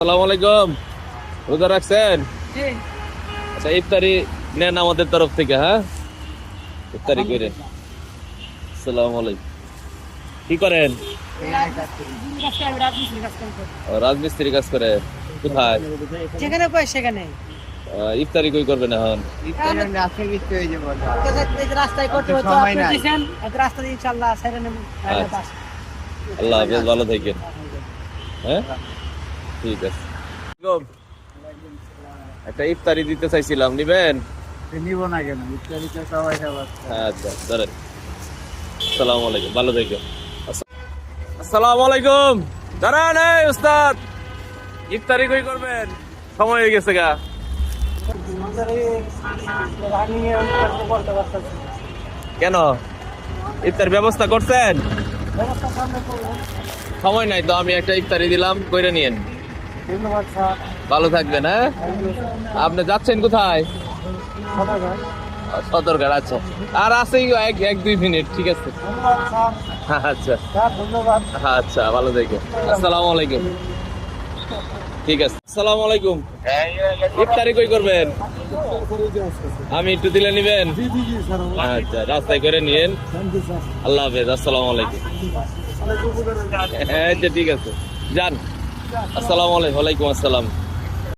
আসসালামু আলাইকুম। রোজা রাখছেন? আচ্ছা, ইফতারি নেন আমাদের তরফ থেকে। হ্যাঁ, ইফতারি করে। আসসালামু আলাইকুম। কি করেন? ও, রাজমিস্ত্রি কাজ করে। কোথায়? যেখানে পাই সেখানে ইফতারি কই করবেন এখন? রাস্তায় করতে হতো, আপনি দিয়েছেন রাস্তা দিয়ে ইনশাআল্লাহ ছেড়ে নেব। আচ্ছা। আল্লাহ হাফেজ, ভালো থাকেন। হ্যাঁ, ঠিক আছে। একটা ইফতারি দিতে চাইছিলাম, নিবেন? নিব না কেন, ইত্যাদিতে সবাই খাবার। আচ্ছা, ধরেন। আসসালামু আলাইকুম, ভালো থাকেন। আসসালামু আলাইকুম। দাঁড়ান এই উস্তাদ, ইফতারি কই করবেন? সময় হয়ে গেছে গা। কেন, ইফতার ব্যবস্থা করছেন? সময় নাই তো, আমি একটা ইফতারি দিলাম, কইরা নিয়েন। ভালো থাকবেন। হ্যাঁ, আপনি যাচ্ছেন কোথায়? সদরঘাট। আচ্ছা, আর আছে এক দুই মিনিট। ঠিক আছে, আচ্ছা আচ্ছা, ভালো থাকবেন। আসসালামু আলাইকুম। ঠিক আছে, আসসালামু আলাইকুম। ইফতারি কই করবেন? আমি একটু দিলে নিবেন? আচ্ছা, রাস্তায় করে নিয়েন। আল্লাহ হাফেজ, আসসালামু আলাইকুম। আচ্ছা, ঠিক আছে, যান। আসসালামু আলাইকুম। ওয়ালাইকুম আসসালাম।